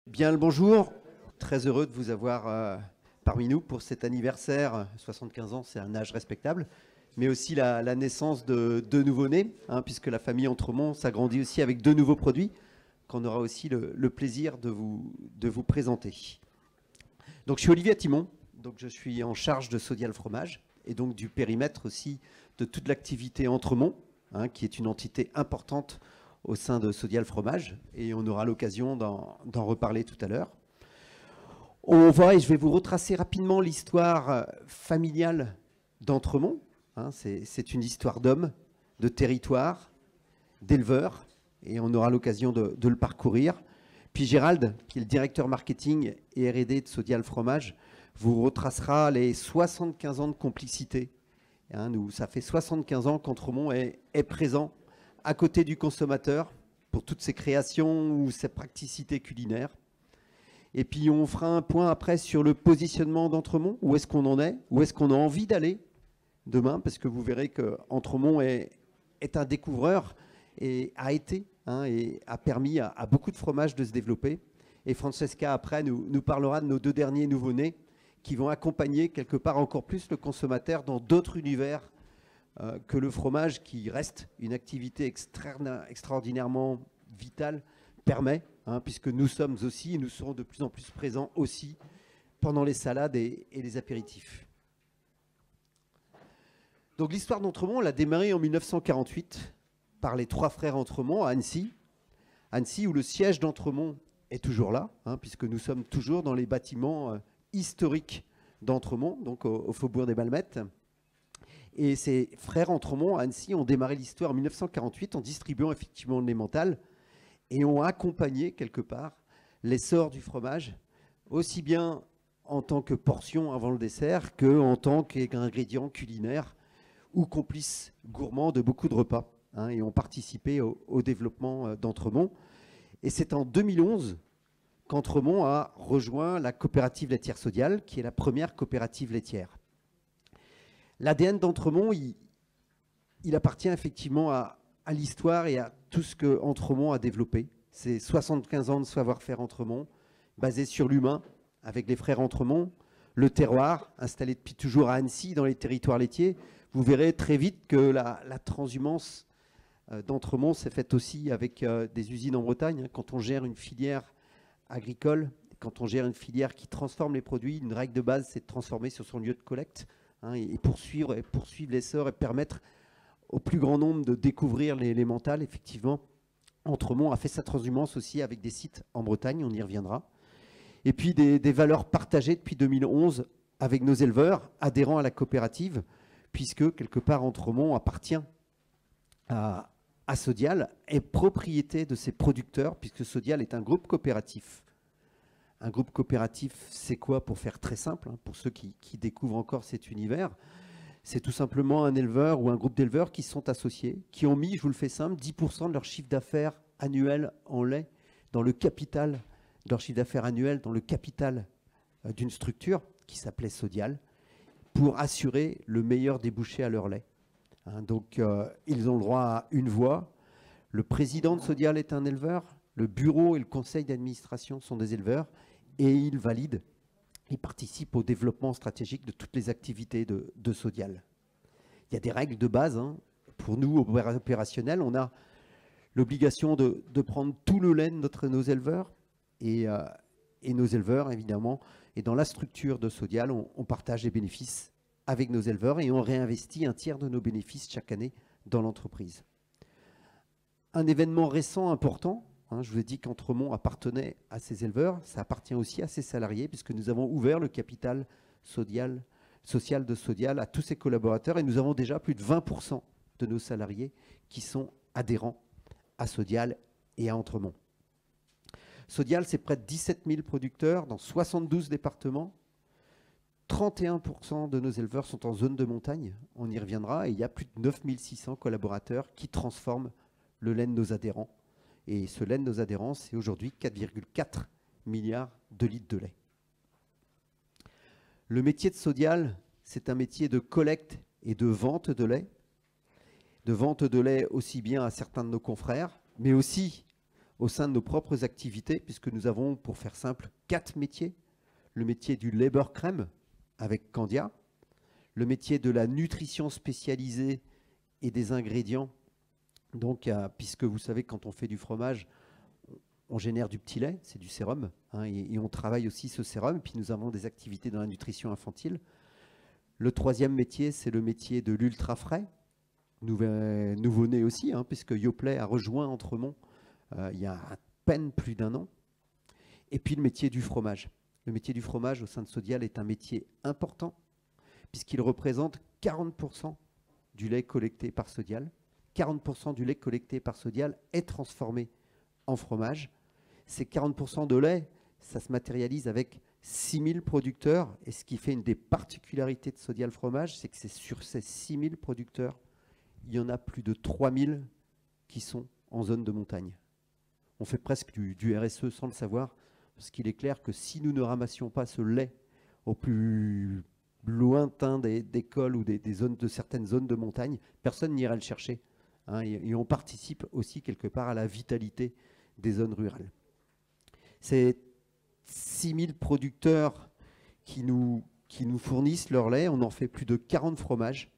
Bien le bonjour, très heureux de vous avoir parmi nous pour cet anniversaire. 75 ans, c'est un âge respectable, mais aussi la naissance de deux nouveau-nés, puisque la famille Entremont s'agrandit aussi avec deux nouveaux produits qu'on aura aussi le plaisir de vous présenter. Donc je suis Olivier Timon, donc je suis en charge de Sodial Fromage et donc du périmètre aussi de toute l'activité Entremont, qui est une entité importante au sein de Sodial Fromage, et on aura l'occasion d'en reparler tout à l'heure. On va, et je vais vous retracer rapidement l'histoire familiale d'Entremont. C'est une histoire d'hommes, de territoire, d'éleveurs, et on aura l'occasion de le parcourir. Puis Gérald, qui est le directeur marketing et R&D de Sodial Fromage, vous retracera les 75 ans de complicité. Ça fait 75 ans qu'Entremont est présent à côté du consommateur pour toutes ses créations ou ses praticités culinaires. Et puis on fera un point après sur le positionnement d'Entremont, où est-ce qu'on en est, où est-ce qu'on a envie d'aller demain, parce que vous verrez qu'Entremont est un découvreur et a été, et a permis à beaucoup de fromages de se développer. Et Francesca après nous parlera de nos deux derniers nouveau-nés qui vont accompagner quelque part encore plus le consommateur dans d'autres univers que le fromage, qui reste une activité extraordinairement vitale, permet, puisque nous sommes aussi, et nous serons de plus en plus présents aussi pendant les salades et les apéritifs. Donc l'histoire d'Entremont, elle a démarré en 1948 par les trois frères Entremont à Annecy. Annecy, où le siège d'Entremont est toujours là, puisque nous sommes toujours dans les bâtiments historiques d'Entremont, donc au Faubourg des Balmettes. Et ces frères Entremont à Annecy ont démarré l'histoire en 1948 en distribuant effectivement de l'emmental et ont accompagné quelque part l'essor du fromage, aussi bien en tant que portion avant le dessert qu'en tant qu'ingrédient culinaire ou complice gourmand de beaucoup de repas, et ont participé au développement d'Entremont. Et c'est en 2011 qu'Entremont a rejoint la coopérative laitière Sodial, qui est la première coopérative laitière. L'ADN d'Entremont, il appartient effectivement à l'histoire et à tout ce que Entremont a développé. C'est 75 ans de savoir-faire Entremont, basé sur l'humain, avec les frères Entremont, le terroir, installé depuis toujours à Annecy, dans les territoires laitiers. Vous verrez très vite que la transhumance d'Entremont s'est faite aussi avec des usines en Bretagne. Quand on gère une filière agricole, quand on gère une filière qui transforme les produits, une règle de base, c'est de transformer sur son lieu de collecte, et poursuivre l'essor et permettre au plus grand nombre de découvrir l'emmental. Effectivement, Entremont a fait sa transhumance aussi avec des sites en Bretagne, on y reviendra. Et puis des valeurs partagées depuis 2011 avec nos éleveurs adhérents à la coopérative, puisque quelque part Entremont appartient à Sodial, est propriété de ses producteurs, puisque Sodial est un groupe coopératif. Un groupe coopératif, c'est quoi, pour faire très simple, pour ceux qui découvrent encore cet univers? C'est tout simplement un éleveur ou un groupe d'éleveurs qui sont associés, qui ont mis, je vous le fais simple, 10% de leur chiffre d'affaires annuel en lait dans le capital, de leur chiffre d'affaires annuel dans le capital d'une structure qui s'appelait Sodial, pour assurer le meilleur débouché à leur lait. Donc ils ont le droit à une voix. Le président de Sodial est un éleveur, le bureau et le conseil d'administration sont des éleveurs, et ils valident, ils participent au développement stratégique de toutes les activités de Sodial. Il y a des règles de base. Pour nous, opérationnels, on a l'obligation de prendre tout le lait de nos éleveurs, et nos éleveurs, évidemment, et dans la structure de Sodial, on partage les bénéfices avec nos éleveurs et on réinvestit un tiers de nos bénéfices chaque année dans l'entreprise. Un événement récent important, je vous ai dit qu'Entremont appartenait à ses éleveurs, ça appartient aussi à ses salariés, puisque nous avons ouvert le capital social de Sodial à tous ses collaborateurs, et nous avons déjà plus de 20% de nos salariés qui sont adhérents à Sodial et à Entremont. Sodial, c'est près de 17 000 producteurs dans 72 départements. 31% de nos éleveurs sont en zone de montagne, on y reviendra, et il y a plus de 9 600 collaborateurs qui transforment le lait de nos adhérents. Et ce lait de nos adhérents, c'est aujourd'hui 4,4 milliards de litres de lait. Le métier de Sodial, c'est un métier de collecte et de vente de lait aussi bien à certains de nos confrères, mais aussi au sein de nos propres activités, puisque nous avons, pour faire simple, 4 métiers. Le métier du labour crème avec Candia, le métier de la nutrition spécialisée et des ingrédients. Donc, puisque vous savez, quand on fait du fromage, on génère du petit lait, c'est du sérum, hein, et on travaille aussi ce sérum. Et puis nous avons des activités dans la nutrition infantile. Le troisième métier, c'est le métier de l'ultra frais, nouveau-né aussi, hein, puisque Yoplait a rejoint Entremont il y a à peine plus d'1 an. Et puis le métier du fromage. Le métier du fromage au sein de Sodial est un métier important, puisqu'il représente 40% du lait collecté par Sodial. 40% du lait collecté par Sodial est transformé en fromage. Ces 40% de lait, ça se matérialise avec 6000 producteurs. Et ce qui fait une des particularités de Sodial Fromage, c'est que c'est sur ces 6000 producteurs, il y en a plus de 3000 qui sont en zone de montagne. On fait presque du RSE sans le savoir, parce qu'il est clair que si nous ne ramassions pas ce lait au plus lointain des cols ou de certaines zones de montagne, personne n'irait le chercher. Hein, et on participe aussi quelque part à la vitalité des zones rurales. Ces 6000 producteurs qui nous fournissent leur lait, on en fait plus de 40 fromages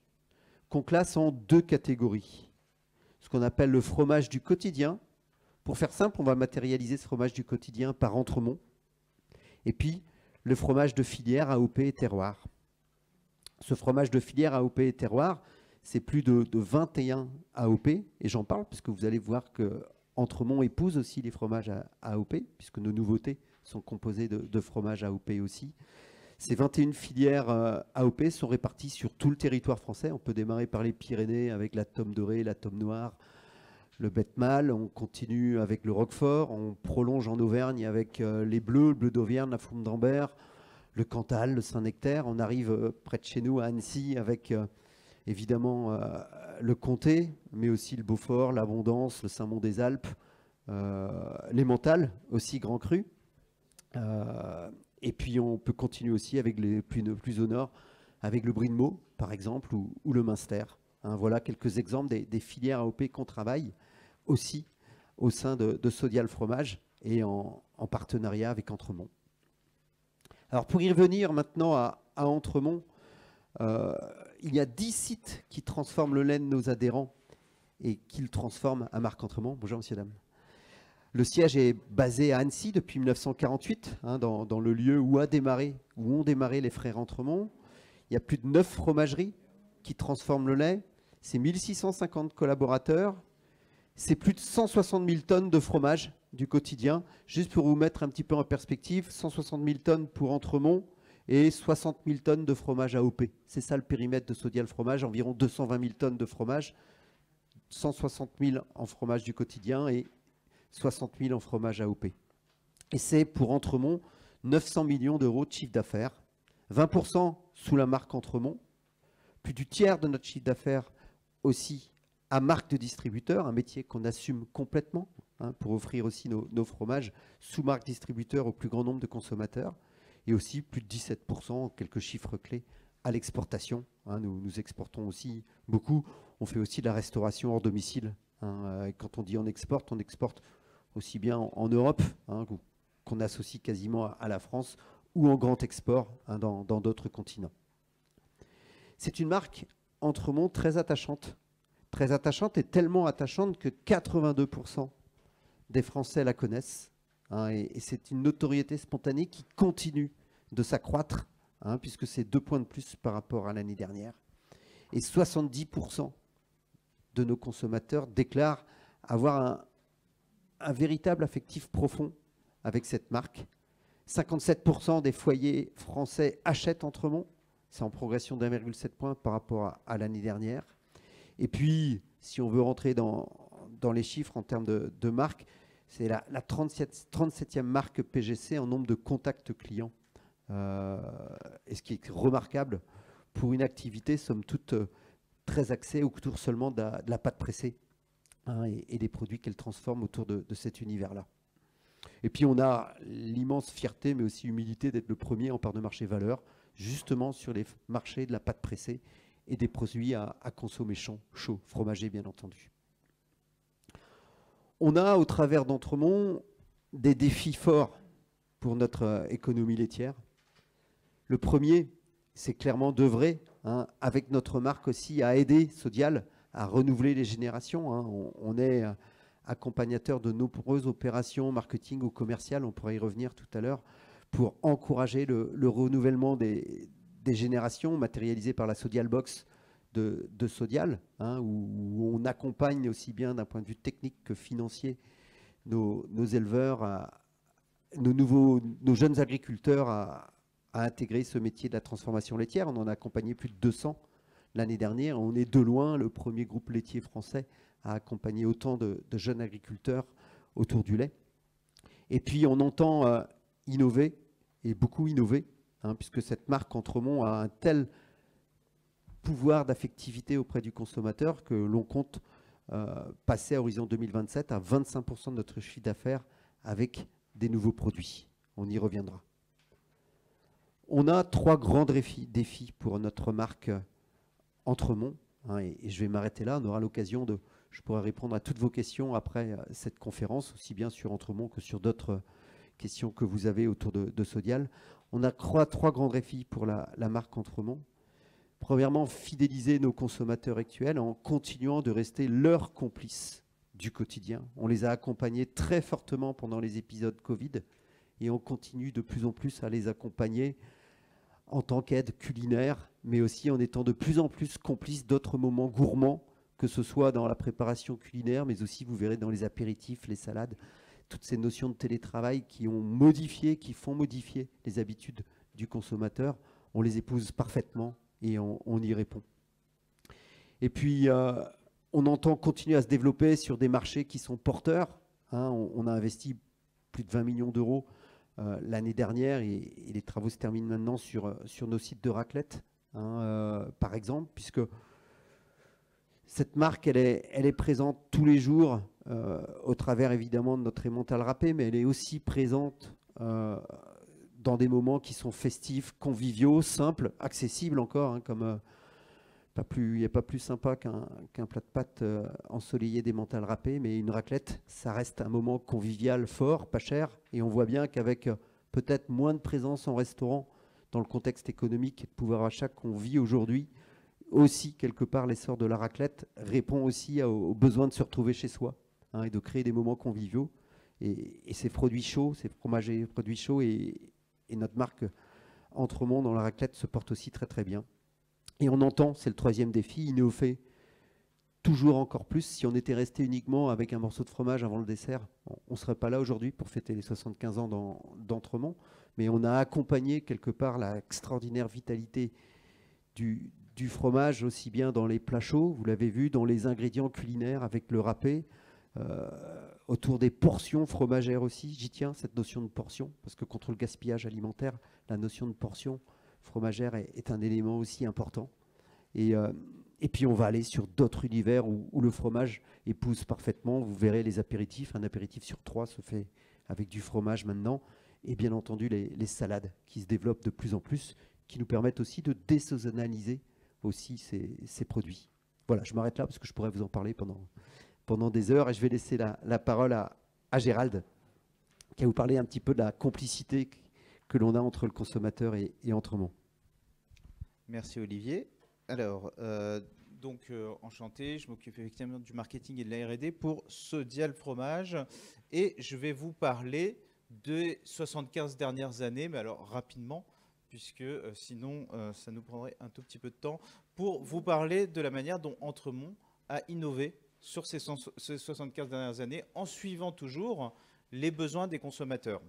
qu'on classe en 2 catégories. Ce qu'on appelle le fromage du quotidien. Pour faire simple, on va matérialiser ce fromage du quotidien par Entremont. Et puis, le fromage de filière AOP et terroir. Ce fromage de filière AOP et terroir, c'est plus de 21 AOP. Et j'en parle parce que vous allez voir que Entremont épouse aussi les fromages à AOP, puisque nos nouveautés sont composées de fromages AOP aussi. Ces 21 filières AOP sont réparties sur tout le territoire français. On peut démarrer par les Pyrénées avec la tome dorée, la tome noire, le bête mâle. On continue avec le Roquefort. On prolonge en Auvergne avec les bleus, le bleu d'Auvergne, la fourme d'Ambert, le Cantal, le Saint-Nectaire. On arrive près de chez nous à Annecy avec évidemment le Comté, mais aussi le Beaufort, l'Abondance, le Saint-Mont des Alpes, les Mentales, aussi Grand Cru. Et puis on peut continuer aussi avec les plus au nord, avec le Brie de Meaux, par exemple, ou le Münster. Hein, voilà quelques exemples des filières AOP qu'on travaille aussi au sein de Sodial Fromage et en partenariat avec Entremont. Alors pour y revenir maintenant à Entremont, il y a 10 sites qui transforment le lait de nos adhérents et qui le transforment à marque Entremont. Bonjour, monsieur, dame. Le siège est basé à Annecy depuis 1948, hein, dans le lieu où ont démarré les frères Entremont. Il y a plus de 9 fromageries qui transforment le lait. C'est 1650 collaborateurs. C'est plus de 160 000 tonnes de fromage du quotidien. Juste pour vous mettre un petit peu en perspective, 160 000 tonnes pour Entremont et 60 000 tonnes de fromage AOP. C'est ça le périmètre de Sodial Fromage, environ 220 000 tonnes de fromage, 160 000 en fromage du quotidien et 60 000 en fromage AOP. Et c'est pour Entremont 900 millions d'euros de chiffre d'affaires, 20% sous la marque Entremont, plus du tiers de notre chiffre d'affaires aussi à marque de distributeur, un métier qu'on assume complètement, hein, pour offrir aussi nos fromages sous marque distributeur au plus grand nombre de consommateurs, et aussi plus de 17%, quelques chiffres clés, à l'exportation. Hein, nous exportons aussi beaucoup. On fait aussi de la restauration hors domicile. Hein, quand on dit on exporte aussi bien en Europe, hein, qu'on associe quasiment à la France, ou en grand export, hein, dans d'autres continents. C'est une marque Entremont très attachante et tellement attachante que 82% des Français la connaissent. Hein, et c'est une notoriété spontanée qui continue de s'accroître, hein, puisque c'est 2 points de plus par rapport à l'année dernière. Et 70% de nos consommateurs déclarent avoir un véritable affectif profond avec cette marque. 57% des foyers français achètent Entremont. C'est en progression d'1,7 point par rapport à l'année dernière. Et puis, si on veut rentrer dans les chiffres en termes de marque, c'est la 37e marque PGC en nombre de contacts clients. Et ce qui est remarquable pour une activité, somme toute, très axée autour seulement de la pâte pressée, hein, et des produits qu'elle transforme autour de cet univers-là. Et puis on a l'immense fierté, mais aussi humilité d'être le premier en part de marché valeur, justement sur les marchés de la pâte pressée et des produits à consommer chauds, fromagés bien entendu. On a, au travers d'Entremont, des défis forts pour notre économie laitière. Le premier, c'est clairement d'œuvrer, hein, avec notre marque aussi, à aider Sodial à renouveler les générations. Hein. On est accompagnateur de nombreuses opérations marketing ou commerciales, on pourrait y revenir tout à l'heure, pour encourager le renouvellement des générations matérialisées par la Sodial Box de Sodial, hein, où on accompagne aussi bien d'un point de vue technique que financier nos éleveurs, nos jeunes agriculteurs à intégrer ce métier de la transformation laitière. On en a accompagné plus de 200 l'année dernière. On est de loin le premier groupe laitier français à accompagner autant de jeunes agriculteurs autour du lait. Et puis on entend innover, et beaucoup innover, hein, puisque cette marque Entremont a un tel pouvoir d'affectivité auprès du consommateur que l'on compte passer à horizon 2027 à 25% de notre chiffre d'affaires avec des nouveaux produits. On y reviendra. On a 3 grands défis pour notre marque Entremont, hein, et je vais m'arrêter là. On aura l'occasion je pourrai répondre à toutes vos questions après cette conférence, aussi bien sur Entremont que sur d'autres questions que vous avez autour de Sodial. On a 3 grands défis pour la marque Entremont. Premièrement, fidéliser nos consommateurs actuels en continuant de rester leurs complices du quotidien. On les a accompagnés très fortement pendant les épisodes Covid et on continue de plus en plus à les accompagner en tant qu'aide culinaire, mais aussi en étant de plus en plus complices d'autres moments gourmands, que ce soit dans la préparation culinaire, mais aussi, vous verrez, dans les apéritifs, les salades, toutes ces notions de télétravail qui font modifier les habitudes du consommateur. On les épouse parfaitement et on y répond. Et puis, on entend continuer à se développer sur des marchés qui sont porteurs. Hein, on a investi plus de 20 millions d'euros l'année dernière et les travaux se terminent maintenant sur nos sites de raclette, hein, par exemple, puisque cette marque, elle est présente tous les jours au travers évidemment de notre emmental râpé, mais elle est aussi présente dans des moments qui sont festifs, conviviaux, simples, accessibles encore, hein, comme il n'y a pas plus sympa qu'un plat de pâtes ensoleillé d'emmental râpé, mais une raclette, ça reste un moment convivial fort, pas cher, et on voit bien qu'avec peut-être moins de présence en restaurant, dans le contexte économique et de pouvoir d'achat qu'on vit aujourd'hui, aussi quelque part l'essor de la raclette répond aussi au besoin de se retrouver chez soi, hein, et de créer des moments conviviaux. Et ces produits chauds, ces fromages et produits chauds et notre marque Entremont dans la raclette se porte aussi très très bien. Et on entend, c'est le 3e défi, innover toujours encore plus. Si on était resté uniquement avec un morceau de fromage avant le dessert, on ne serait pas là aujourd'hui pour fêter les 75 ans d'Entremont. Mais on a accompagné quelque part l'extraordinaire vitalité du fromage, aussi bien dans les plats chauds, vous l'avez vu, dans les ingrédients culinaires avec le râpé, autour des portions fromagères aussi. J'y tiens, cette notion de portion, parce que contre le gaspillage alimentaire, la notion de portion fromagère est un élément aussi important. Et puis on va aller sur d'autres univers où le fromage épouse parfaitement. Vous verrez les apéritifs. Un apéritif sur 3 se fait avec du fromage maintenant. Et bien entendu les salades qui se développent de plus en plus, qui nous permettent aussi de désaisonnaliser aussi ces produits. Voilà, je m'arrête là parce que je pourrais vous en parler pendant des heures. Et je vais laisser la parole à Gérald, qui va vous parler un petit peu de la complicité que l'on a entre le consommateur et Entremont. Merci Olivier. Alors, enchanté, je m'occupe effectivement du marketing et de la R&D pour Sodial Fromage et je vais vous parler des 75 dernières années, mais alors rapidement, puisque sinon ça nous prendrait un tout petit peu de temps, pour vous parler de la manière dont Entremont a innové sur ces 75 dernières années en suivant toujours les besoins des consommateurs.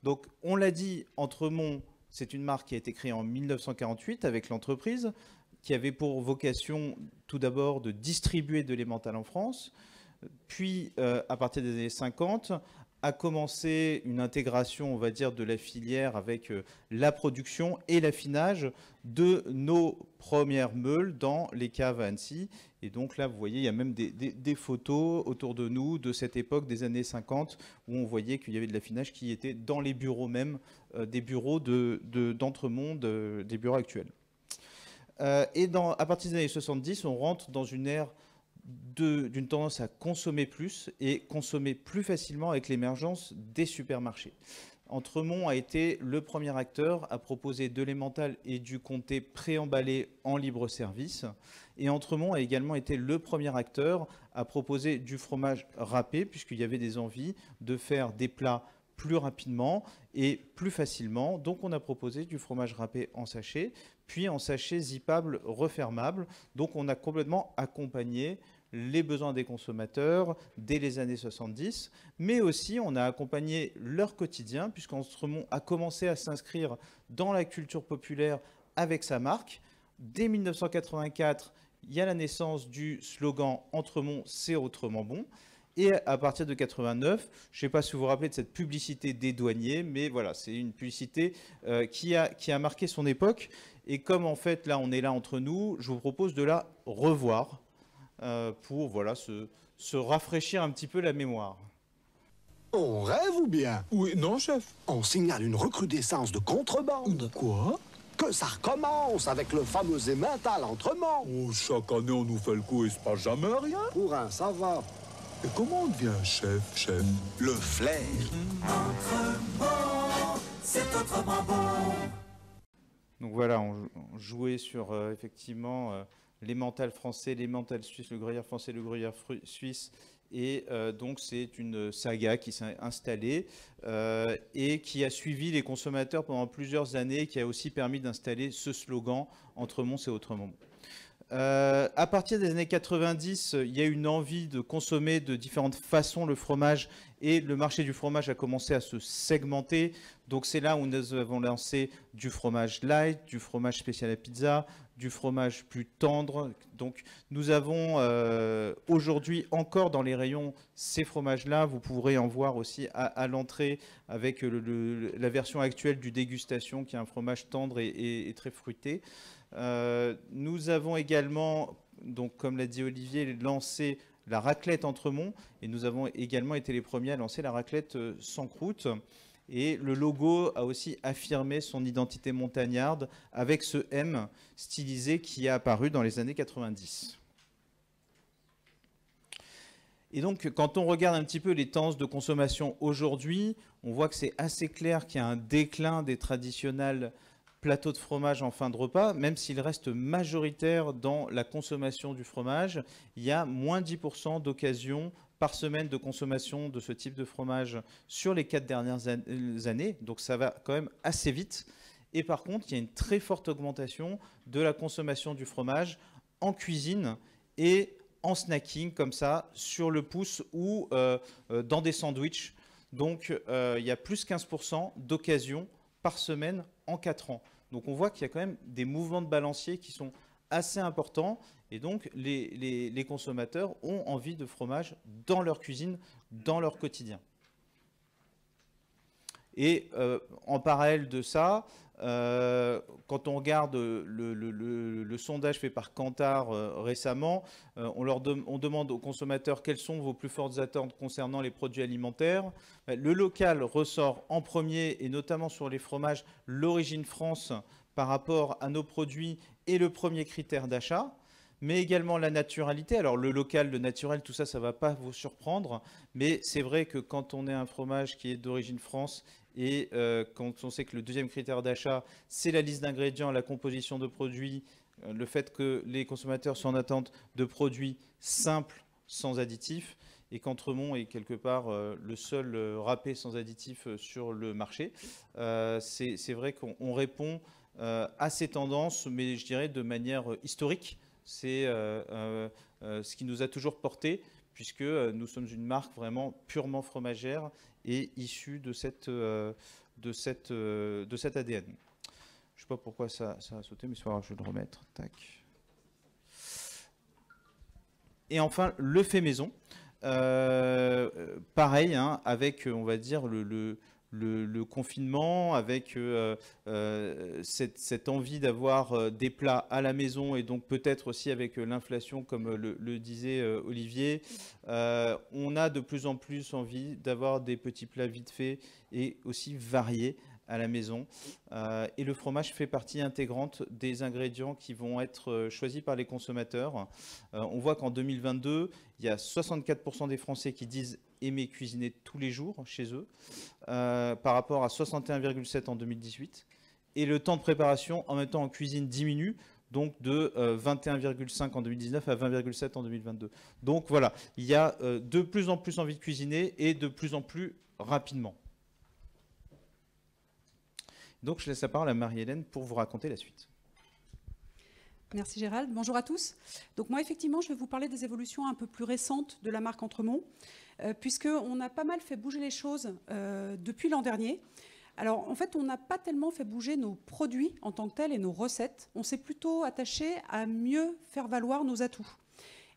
Donc, on l'a dit, Entremont, c'est une marque qui a été créée en 1948 avec l'entreprise, qui avait pour vocation tout d'abord de distribuer de l'emmental en France, puis à partir des années 50, a commencé une intégration, on va dire, de la filière avec la production et l'affinage de nos premières meules dans les caves à Annecy. Et donc là, vous voyez, il y a même des photos autour de nous de cette époque des années 50 où on voyait qu'il y avait de l'affinage qui était dans les bureaux même, des bureaux d'Entremont, des bureaux actuels. À partir des années 70, on rentre dans une ère d'une tendance à consommer plus et consommer plus facilement avec l'émergence des supermarchés. Entremont a été le premier acteur à proposer de l'emmental et du comté préemballé en libre service. Et Entremont a également été le premier acteur à proposer du fromage râpé, puisqu'il y avait des envies de faire des plats plus rapidement et plus facilement. Donc on a proposé du fromage râpé en sachet, puis en sachet zippable refermable. Donc on a complètement accompagné les besoins des consommateurs dès les années 70, mais aussi on a accompagné leur quotidien, puisqu'Entremont a commencé à s'inscrire dans la culture populaire avec sa marque. Dès 1984, il y a la naissance du slogan « Entremont, c'est autrement bon ». Et à partir de 89, je ne sais pas si vous vous rappelez de cette publicité des douaniers, mais voilà, c'est une publicité qui a marqué son époque. Et comme en fait, là, on est là entre nous, je vous propose de la revoir pour voilà, se rafraîchir un petit peu la mémoire. On rêve ou bien? Oui, non, chef. On signale une recrudescence de contrebande. Quoi? Que ça recommence avec le fameux emmental Entremont. Oh, chaque année, on nous fait le coup et il se passe jamais rien. Pour un, ça va. Et comment on devient chef? Le flair. Entremont, c'est autrement bon. Donc voilà, on jouait sur effectivement l'emmental français, l'emmental suisse, le gruyère français, le gruyère suisse. Et donc c'est une saga qui s'est installée et qui a suivi les consommateurs pendant plusieurs années, qui a aussi permis d'installer ce slogan « Entremont, c'est autrement bon ». À partir des années 90, il y a une envie de consommer de différentes façons le fromage et le marché du fromage a commencé à se segmenter. Donc c'est là où nous avons lancé du fromage light, du fromage spécial à pizza, du fromage plus tendre. Donc nous avons aujourd'hui encore dans les rayons ces fromages-là. Vous pourrez en voir aussi à l'entrée avec la version actuelle du dégustation qui est un fromage tendre et très fruité. Nous avons également, donc, comme l'a dit Olivier, lancé la raclette Entremont et nous avons également été les premiers à lancer la raclette sans croûte. Et le logo a aussi affirmé son identité montagnarde avec ce M stylisé qui est apparu dans les années 90. Et donc, quand on regarde un petit peu les tendances de consommation aujourd'hui, on voit que c'est assez clair qu'il y a un déclin des traditionnels plateau de fromage en fin de repas, même s'il reste majoritaire dans la consommation du fromage, il y a moins 10% d'occasions par semaine de consommation de ce type de fromage sur les 4 dernières années, donc ça va quand même assez vite. Et par contre, il y a une très forte augmentation de la consommation du fromage en cuisine et en snacking, comme ça, sur le pouce ou dans des sandwichs. Donc, il y a plus 15% d'occasions par semaine en 4 ans. Donc on voit qu'il y a quand même des mouvements de balancier qui sont assez importants et donc les consommateurs ont envie de fromage dans leur cuisine, dans leur quotidien. Et en parallèle de ça, quand on regarde le sondage fait par Kantar récemment, on demande aux consommateurs quelles sont vos plus fortes attentes concernant les produits alimentaires. Le local ressort en premier et notamment sur les fromages, l'origine France par rapport à nos produits est le premier critère d'achat. Mais également la naturalité. Alors le local, le naturel, tout ça, ça ne va pas vous surprendre. Mais c'est vrai que quand on est un fromage qui est d'origine France et quand on sait que le deuxième critère d'achat, c'est la liste d'ingrédients, la composition de produits, le fait que les consommateurs sont en attente de produits simples, sans additifs, et qu'Entremont est quelque part le seul râpé sans additifs sur le marché, c'est vrai qu'on répond à ces tendances, mais je dirais de manière historique. C'est ce qui nous a toujours porté, puisque nous sommes une marque vraiment purement fromagère et issue de cet ADN. Je ne sais pas pourquoi ça a sauté, mais c'est pas grave, je vais le remettre. Tac. Et enfin, le fait maison. Pareil, hein, avec, on va dire, le confinement, avec cette envie d'avoir des plats à la maison et donc peut-être aussi avec l'inflation, comme le disait Olivier, on a de plus en plus envie d'avoir des petits plats vite faits et aussi variés à la maison. Et le fromage fait partie intégrante des ingrédients qui vont être choisis par les consommateurs. On voit qu'en 2022, il y a 64% des Français qui disent aimer cuisiner tous les jours chez eux, par rapport à 61,7 en 2018. Et le temps de préparation en même temps en cuisine diminue, donc de 21,5 en 2019 à 20,7 en 2022. Donc voilà, il y a de plus en plus envie de cuisiner et de plus en plus rapidement. Donc je laisse la parole à Marie-Hélène pour vous raconter la suite. Merci Gérald. Bonjour à tous. Donc moi, effectivement, je vais vous parler des évolutions un peu plus récentes de la marque Entremont, puisqu'on a pas mal fait bouger les choses depuis l'an dernier. Alors, en fait, on n'a pas tellement fait bouger nos produits en tant que tels et nos recettes. On s'est plutôt attaché à mieux faire valoir nos atouts.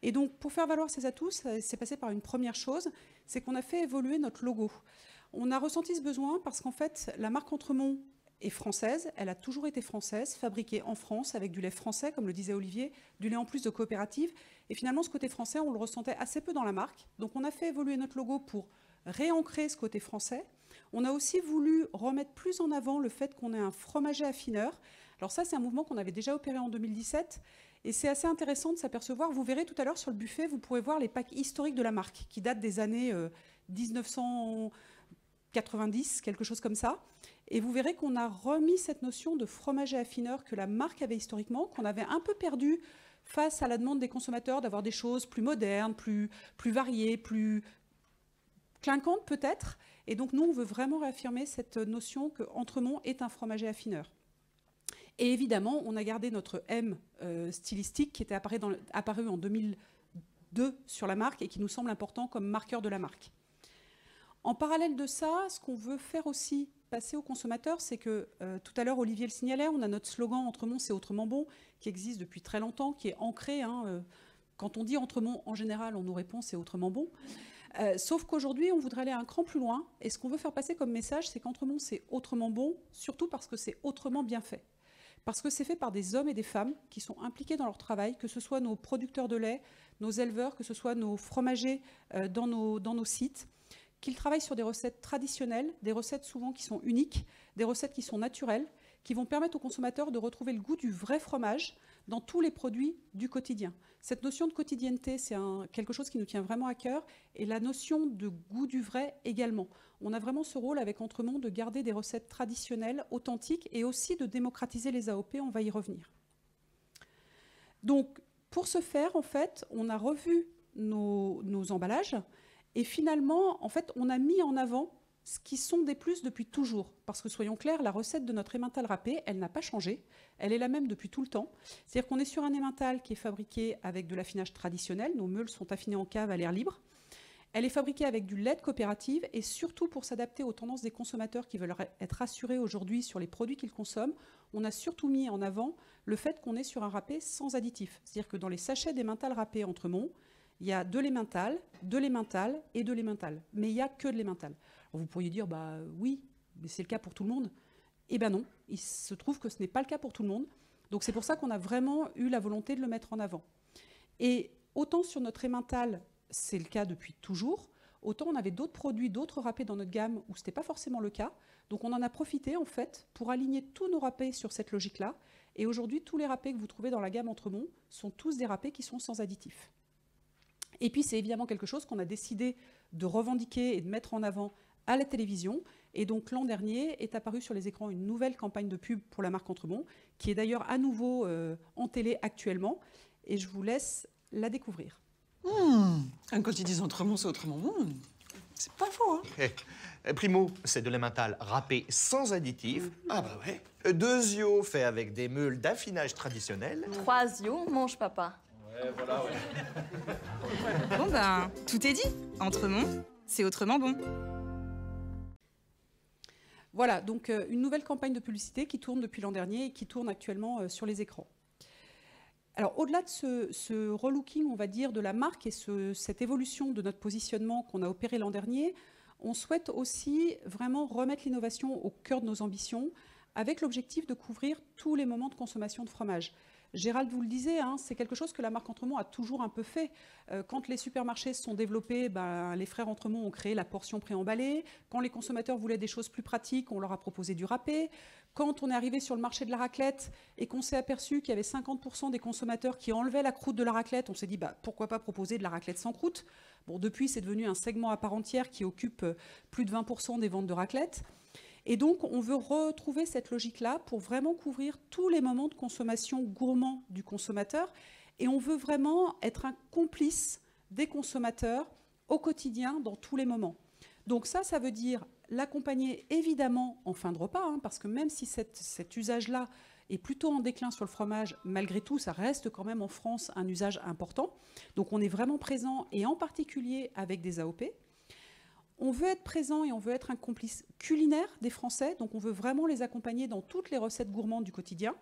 Et donc, pour faire valoir ces atouts, c'est passé par une première chose, c'est qu'on a fait évoluer notre logo. On a ressenti ce besoin parce qu'en fait, la marque Entremont est française, elle a toujours été française, fabriquée en France avec du lait français, comme le disait Olivier, du lait en plus de coopérative. Et finalement, ce côté français, on le ressentait assez peu dans la marque. Donc, on a fait évoluer notre logo pour réancrer ce côté français. On a aussi voulu remettre plus en avant le fait qu'on ait un fromager affineur. Alors ça, c'est un mouvement qu'on avait déjà opéré en 2017 et c'est assez intéressant de s'apercevoir. Vous verrez tout à l'heure sur le buffet, vous pourrez voir les packs historiques de la marque qui datent des années 1990, quelque chose comme ça. Et vous verrez qu'on a remis cette notion de fromager affineur que la marque avait historiquement, qu'on avait un peu perdu face à la demande des consommateurs d'avoir des choses plus modernes, plus variées, plus clinquantes peut-être. Et donc, nous, on veut vraiment réaffirmer cette notion que Entremont est un fromager affineur. Et évidemment, on a gardé notre M stylistique qui était apparu en 2002 sur la marque et qui nous semble important comme marqueur de la marque. En parallèle de ça, ce qu'on veut faire aussi passer aux consommateurs, c'est que, tout à l'heure, Olivier le signalait, on a notre slogan « Entremont, c'est autrement bon » qui existe depuis très longtemps, qui est ancré. Quand on dit Entremont, en général, on nous répond « c'est autrement bon ». Sauf qu'aujourd'hui, on voudrait aller un cran plus loin. Et ce qu'on veut faire passer comme message, c'est qu'Entremont, c'est autrement bon, surtout parce que c'est autrement bien fait. Parce que c'est fait par des hommes et des femmes qui sont impliqués dans leur travail, que ce soit nos producteurs de lait, nos éleveurs, que ce soit nos fromagers dans nos sites, qu'ils travaillent sur des recettes traditionnelles, des recettes souvent qui sont uniques, des recettes qui sont naturelles, qui vont permettre aux consommateurs de retrouver le goût du vrai fromage dans tous les produits du quotidien. Cette notion de quotidienneté, c'est quelque chose qui nous tient vraiment à cœur, et la notion de goût du vrai également. On a vraiment ce rôle avec Entremont de garder des recettes traditionnelles, authentiques, et aussi de démocratiser les AOP, on va y revenir. Donc, pour ce faire, en fait, on a revu nos emballages, et finalement, en fait, on a mis en avant ce qui sont des plus depuis toujours. Parce que, soyons clairs, la recette de notre emmental râpé, elle n'a pas changé. Elle est la même depuis tout le temps. C'est-à-dire qu'on est sur un emmental qui est fabriqué avec de l'affinage traditionnel. Nos meules sont affinées en cave à l'air libre. Elle est fabriquée avec du lait de coopérative et surtout pour s'adapter aux tendances des consommateurs qui veulent être rassurés aujourd'hui sur les produits qu'ils consomment, on a surtout mis en avant le fait qu'on est sur un râpé sans additifs. C'est-à-dire que dans les sachets d'emmental râpé Entremont, il y a de l'emmental et de l'emmental. Mais il n'y a que de l'emmental. Vous pourriez dire, bah oui, mais c'est le cas pour tout le monde. Eh bien non, il se trouve que ce n'est pas le cas pour tout le monde. Donc c'est pour ça qu'on a vraiment eu la volonté de le mettre en avant. Et autant sur notre emmental, c'est le cas depuis toujours, autant on avait d'autres produits, d'autres râpés dans notre gamme où ce n'était pas forcément le cas. Donc on en a profité en fait pour aligner tous nos râpés sur cette logique-là. Et aujourd'hui, tous les râpés que vous trouvez dans la gamme Entremont sont tous des râpés qui sont sans additifs. Et puis c'est évidemment quelque chose qu'on a décidé de revendiquer et de mettre en avant à la télévision. Et donc l'an dernier est apparue sur les écrans une nouvelle campagne de pub pour la marque Entremont, qui est d'ailleurs à nouveau en télé actuellement. Et je vous laisse la découvrir. Quand ils disent Entremont, c'est autrement bon. C'est pas faux, hein. Primo, c'est de l'emmental râpé sans additifs. Ah bah ouais. Deuxio, fait avec des meules d'affinage traditionnel. Troisio, mange papa. Ouais, voilà, ouais. Bon ben, tout est dit. Entremont, c'est autrement bon. Voilà, donc une nouvelle campagne de publicité qui tourne depuis l'an dernier et qui tourne actuellement sur les écrans. Alors, au-delà de ce relooking, on va dire, de la marque et cette évolution de notre positionnement qu'on a opéré l'an dernier, on souhaite aussi vraiment remettre l'innovation au cœur de nos ambitions avec l'objectif de couvrir tous les moments de consommation de fromage. Gérald vous le disait, hein, c'est quelque chose que la marque Entremont a toujours un peu fait. Quand les supermarchés se sont développés, les frères Entremont ont créé la portion préemballée. Quand les consommateurs voulaient des choses plus pratiques, on leur a proposé du râpé. Quand on est arrivé sur le marché de la raclette et qu'on s'est aperçu qu'il y avait 50% des consommateurs qui enlevaient la croûte de la raclette, on s'est dit pourquoi pas proposer de la raclette sans croûte. Bon, depuis, c'est devenu un segment à part entière qui occupe plus de 20% des ventes de raclette. Et donc, on veut retrouver cette logique-là pour vraiment couvrir tous les moments de consommation gourmand du consommateur. Et on veut vraiment être un complice des consommateurs au quotidien, dans tous les moments. Donc ça veut dire l'accompagner évidemment en fin de repas, hein, parce que même si cet usage-là est plutôt en déclin sur le fromage, malgré tout, ça reste quand même en France un usage important. Donc on est vraiment présent, et en particulier avec des AOP. On veut être présent et on veut être un complice culinaire des Français, donc on veut vraiment les accompagner dans toutes les recettes gourmandes du quotidien.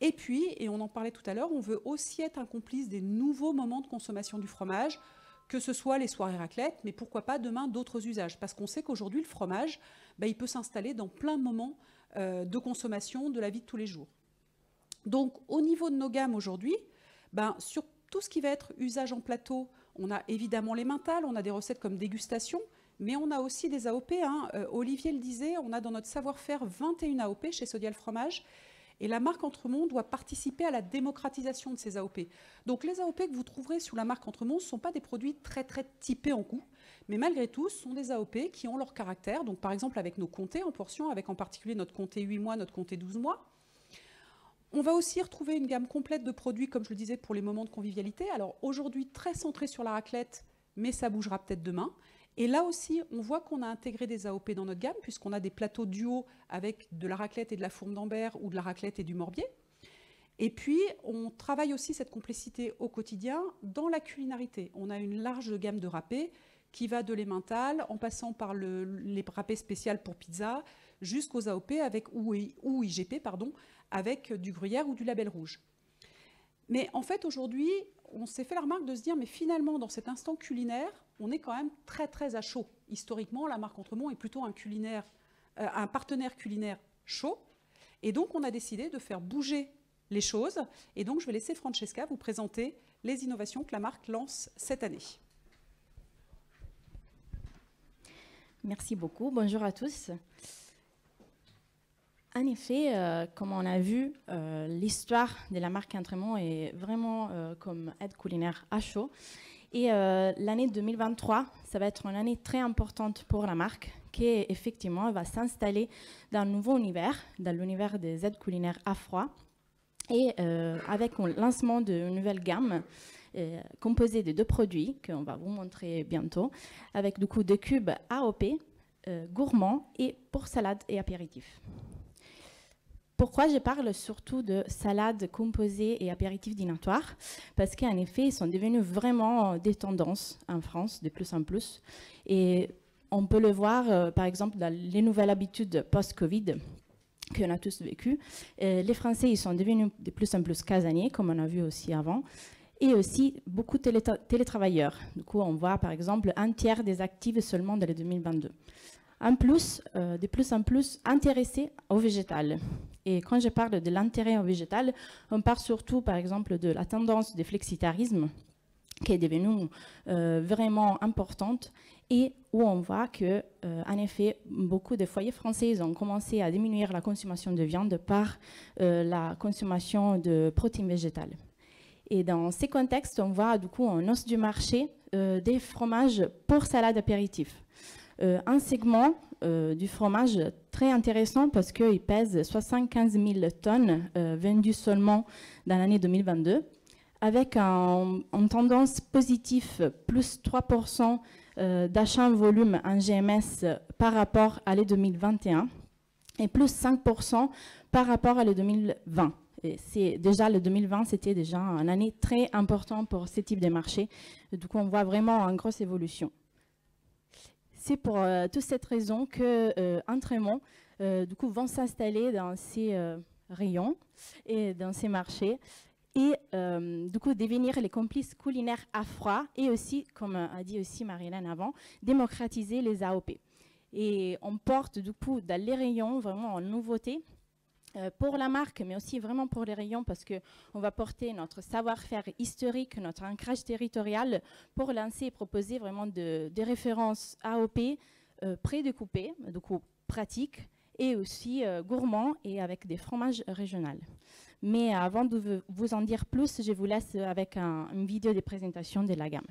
Et puis, et on en parlait tout à l'heure, on veut aussi être un complice des nouveaux moments de consommation du fromage, que ce soit les soirées raclette, mais pourquoi pas demain d'autres usages. Parce qu'on sait qu'aujourd'hui, le fromage, il peut s'installer dans plein de moments de consommation de la vie de tous les jours. Donc, au niveau de nos gammes aujourd'hui, sur tout ce qui va être usage en plateau, on a évidemment les mentales, on a des recettes comme dégustation, mais on a aussi des AOP. Olivier le disait, on a dans notre savoir-faire 21 AOP chez Sodial Fromage. Et la marque Entremont doit participer à la démocratisation de ces AOP. Donc les AOP que vous trouverez sous la marque Entremont, ce ne sont pas des produits très typés en coût, mais malgré tout, ce sont des AOP qui ont leur caractère. Donc par exemple avec nos comtés en portion, avec en particulier notre comté 8 mois, notre comté 12 mois. On va aussi retrouver une gamme complète de produits, comme je le disais, pour les moments de convivialité. Alors aujourd'hui, très centré sur la raclette, mais ça bougera peut-être demain. Et là aussi, on voit qu'on a intégré des AOP dans notre gamme, puisqu'on a des plateaux duo avec de la raclette et de la fourme d'Ambert ou de la raclette et du morbier. Et puis, on travaille aussi cette complicité au quotidien dans la culinarité. On a une large gamme de râpés qui va de l'emmental, en passant par les râpés spéciaux pour pizza, jusqu'aux AOP ou IGP, avec du gruyère ou du label rouge. Mais en fait, aujourd'hui, on s'est fait la remarque de se dire, mais finalement, dans cet instant culinaire, on est quand même très à chaud. Historiquement, la marque Entremont est plutôt un partenaire culinaire chaud. Et donc, on a décidé de faire bouger les choses. Et donc, je vais laisser Francesca vous présenter les innovations que la marque lance cette année. Merci beaucoup. Bonjour à tous. En effet, comme on a vu, l'histoire de la marque Entremont est vraiment comme aide culinaire à chaud. Et l'année 2023, ça va être une année très importante pour la marque, qui effectivement va s'installer dans un nouveau univers, dans l'univers des aides culinaires à froid, et avec le lancement d'une nouvelle gamme composée de 2 produits qu'on va vous montrer bientôt, avec du coup 2 cubes AOP, gourmands et pour salade et apéritifs. Pourquoi je parle surtout de salades composées et apéritifs dînatoires? Parce qu'en effet, ils sont devenus vraiment des tendances en France, de plus en plus. Et on peut le voir, par exemple, dans les nouvelles habitudes post-Covid qu'on a tous vécues. Les Français, ils sont devenus de plus en plus casaniers, comme on a vu aussi avant. Et aussi beaucoup de télétravailleurs. Du coup, on voit, par exemple, un tiers des actifs seulement dans le 2022. En plus, de plus en plus intéressés au végétal. Et quand je parle de l'intérêt au végétal, on parle surtout, par exemple, de la tendance du flexitarisme, qui est devenue vraiment importante, et où on voit que, en effet, beaucoup de foyers français ont commencé à diminuer la consommation de viande par la consommation de protéines végétales. Et dans ces contextes, on voit du coup en hausse du marché des fromages pour salade apéritif. Un segment du fromage très intéressant parce qu'il pèse 75 000 tonnes vendues seulement dans l'année 2022, avec une tendance positive, plus 3% d'achat en volume en GMS par rapport à l'année 2021 et plus 5% par rapport à l'année 2020. Et déjà, le 2020, c'était déjà une année très importante pour ce type de marché. Du coup, on voit vraiment une grosse évolution. C'est pour toute cette raison que Entremont, du coup, vont s'installer dans ces rayons et dans ces marchés et du coup devenir les complices culinaires à froid et aussi, comme a dit aussi Marie-Hélène avant, démocratiser les AOP. Et on porte du coup dans les rayons vraiment en nouveauté pour la marque, mais aussi vraiment pour les rayons, parce qu'on va porter notre savoir-faire historique, notre ancrage territorial, pour lancer et proposer vraiment des références AOP pré-découpées, du coup pratiques, et aussi gourmands et avec des fromages régionaux. Mais avant de vous en dire plus, je vous laisse avec une vidéo de présentation de la gamme.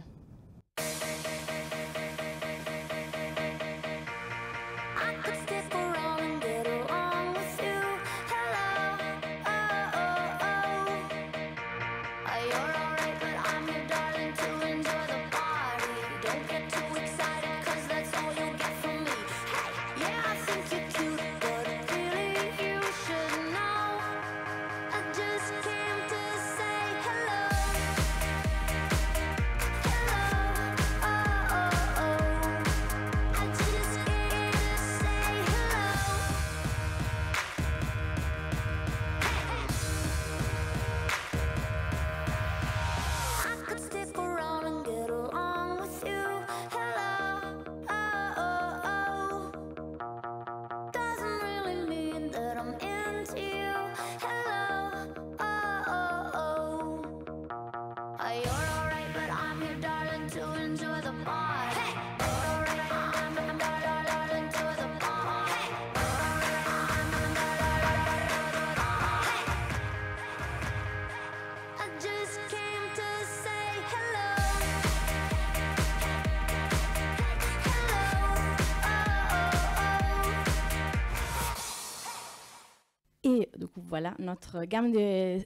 Et du coup, voilà, notre gamme de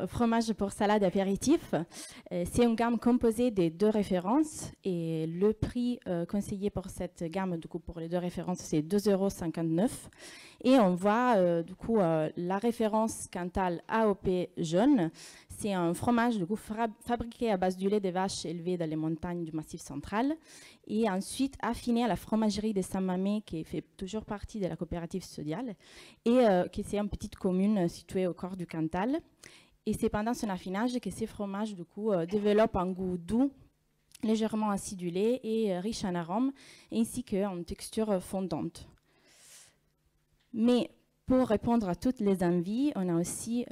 fromage pour salade apéritif. C'est une gamme composée des 2 références. Et le prix conseillé pour cette gamme, du coup, pour les 2 références, c'est 2,59 €. Et on voit, du coup, la référence Cantal AOP jaune. C'est un fromage, du coup, fabriqué à base du lait de vache élevé dans les montagnes du Massif central. Et ensuite affiné à la fromagerie de Saint-Mamé, qui fait toujours partie de la coopérative Sodial, et qui c'est une petite commune située au corps du Cantal. Et c'est pendant son affinage que ces fromages, du coup, développent un goût doux, légèrement acidulé et riche en arômes, ainsi qu'en texture fondante. Mais pour répondre à toutes les envies, on a aussi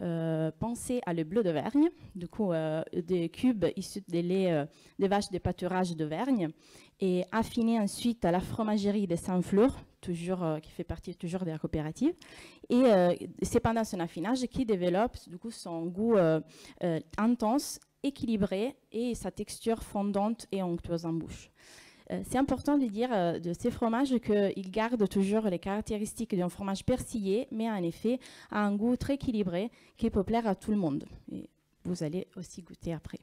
pensé à le bleu d'Auvergne, du coup des cubes issus des laits de vaches de pâturage d'Auvergne, et affiné ensuite à la fromagerie de Saint-Flour, toujours qui fait partie toujours de la coopérative. Et c'est pendant son affinage qu'il développe du coup son goût intense, équilibré et sa texture fondante et onctueuse en bouche. C'est important de dire de ces fromages qu'ils gardent toujours les caractéristiques d'un fromage persillé, mais en effet a un goût très équilibré qui peut plaire à tout le monde. Et vous allez aussi goûter après.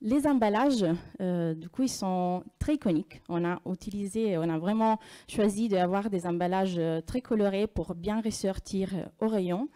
Les emballages, du coup, ils sont très iconiques. On a vraiment choisi d'avoir des emballages très colorés pour bien ressortir au rayon.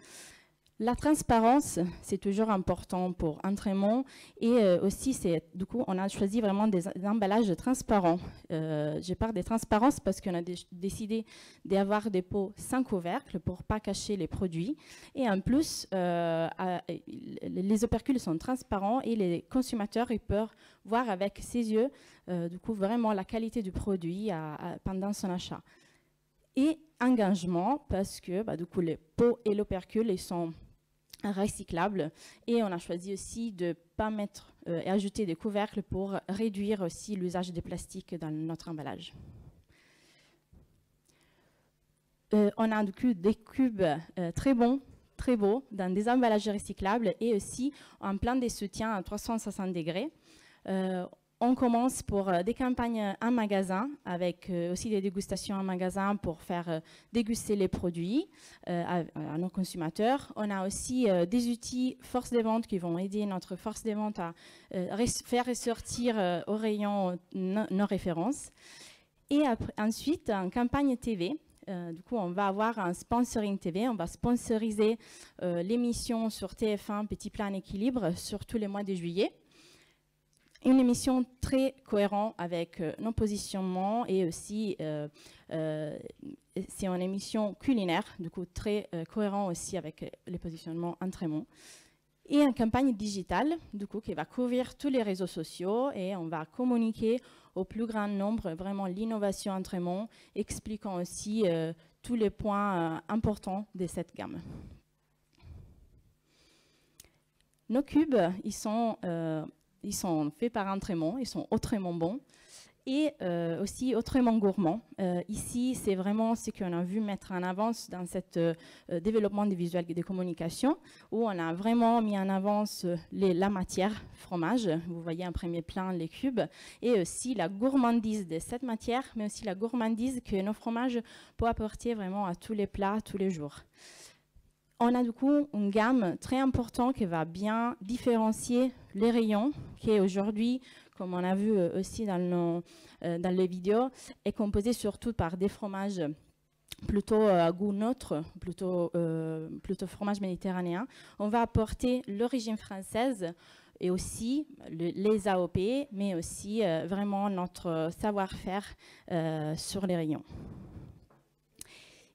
La transparence, c'est toujours important pour Entremont, et aussi, du coup, on a choisi vraiment des emballages transparents. Je parle des transparences parce qu'on a décidé d'avoir des pots sans couvercle pour ne pas cacher les produits. Et en plus, les opercules sont transparents et les consommateurs ils peuvent voir avec ses yeux, du coup, vraiment la qualité du produit pendant son achat. Et engagement, parce que du coup, les pots et l'opercule, ils sont recyclables, et on a choisi aussi de ne pas mettre et ajouter des couvercles pour réduire aussi l'usage des plastiques dans notre emballage. On a du coup des cubes très bons, très beaux, dans des emballages recyclables et aussi un plan de soutien à 360 degrés. On commence pour des campagnes en magasin, avec aussi des dégustations en magasin pour faire déguster les produits à nos consommateurs. On a aussi des outils force de vente qui vont aider notre force de vente à faire ressortir au rayon nos références. Et ensuite, en campagne TV, du coup, on va avoir un sponsoring TV. On va sponsoriser l'émission sur TF1 Petit Plan Équilibre sur tous les mois de juillet. Une émission très cohérente avec nos positionnements, et aussi c'est une émission culinaire, du coup très cohérent aussi avec les positionnements Entremont. Et une campagne digitale, du coup, qui va couvrir tous les réseaux sociaux, et on va communiquer au plus grand nombre, vraiment l'innovation Entremont, expliquant aussi tous les points importants de cette gamme. Nos cubes, ils sont faits par Entremont, ils sont autrement bons et aussi autrement gourmands. Ici, c'est vraiment ce qu'on a vu mettre en avant dans ce développement des visuels de communication, où on a vraiment mis en avant la matière fromage. Vous voyez en premier plan les cubes, et aussi la gourmandise de cette matière, mais aussi la gourmandise que nos fromages peuvent apporter vraiment à tous les plats, tous les jours. On a du coup une gamme très importante qui va bien différencier les rayons, qui est aujourd'hui, comme on a vu aussi dans les vidéos, est composé surtout par des fromages plutôt à goût neutre, plutôt fromage méditerranéen. On va apporter l'origine française et aussi les AOP, mais aussi vraiment notre savoir-faire sur les rayons.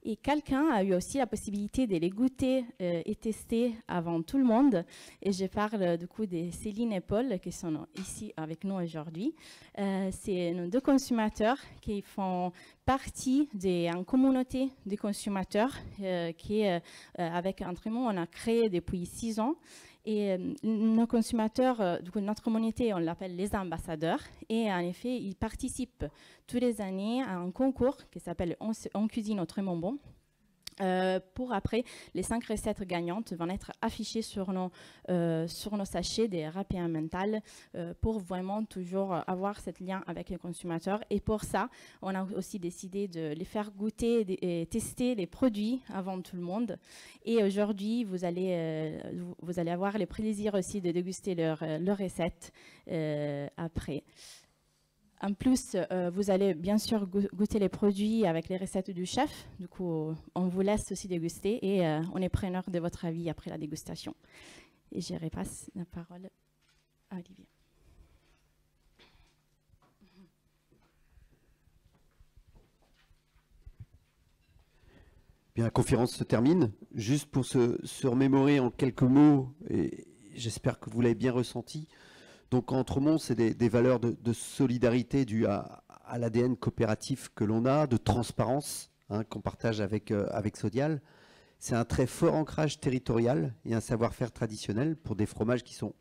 Et quelqu'un a eu aussi la possibilité de les goûter et tester avant tout le monde. Et je parle du coup de Céline et Paul qui sont ici avec nous aujourd'hui. C'est nos deux consommateurs qui font partie d'une communauté de consommateurs qui, avec Entremont, on a créé depuis 6 ans. Et nos consommateurs, du coup, notre communauté, on l'appelle les ambassadeurs. Et en effet, ils participent tous les années à un concours qui s'appelle On cuisine autrement bon. Pour après, les 5 recettes gagnantes vont être affichées sur nos sachets des râpés mental pour vraiment toujours avoir ce lien avec les consommateurs. Et pour ça, on a aussi décidé de les faire goûter et tester les produits avant tout le monde. Et aujourd'hui, vous allez avoir le plaisir aussi de déguster leurs recettes après. En plus, vous allez bien sûr goûter les produits avec les recettes du chef. Du coup, on vous laisse aussi déguster et on est preneur de votre avis après la dégustation. Et je repasse la parole à Olivier. Bien, la conférence se termine. Juste pour se remémorer en quelques mots, et j'espère que vous l'avez bien ressenti. Donc, Entremont, c'est des valeurs de solidarité dues à l'ADN coopératif que l'on a, de transparence qu'on partage avec Sodial. C'est un très fort ancrage territorial et un savoir-faire traditionnel pour des fromages qui sont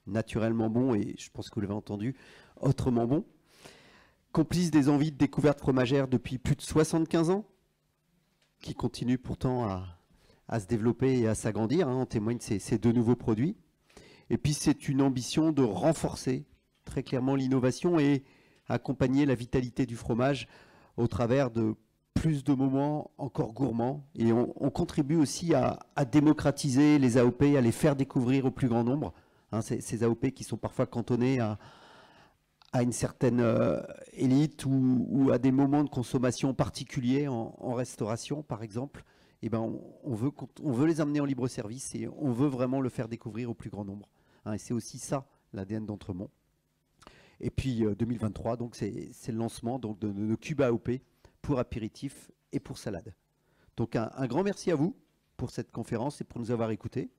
naturellement bons et, je pense que vous l'avez entendu, autrement bons. Complice des envies de découverte fromagère depuis plus de 75 ans, qui continuent pourtant à se développer et à s'agrandir. En témoignent ces 2 nouveaux produits. Et puis, c'est une ambition de renforcer très clairement l'innovation et accompagner la vitalité du fromage au travers de plus de moments encore gourmands. Et on contribue aussi à démocratiser les AOP, à les faire découvrir au plus grand nombre. Ces AOP qui sont parfois cantonnés à une certaine élite ou à des moments de consommation particuliers en restauration, par exemple. Et ben, on veut les amener en libre service et on veut vraiment le faire découvrir au plus grand nombre. Et c'est aussi ça, l'ADN d'Entremont. Et puis 2023, donc c'est le lancement donc, de nos cubes AOP pour apéritifs et pour salade. Donc un grand merci à vous pour cette conférence et pour nous avoir écoutés.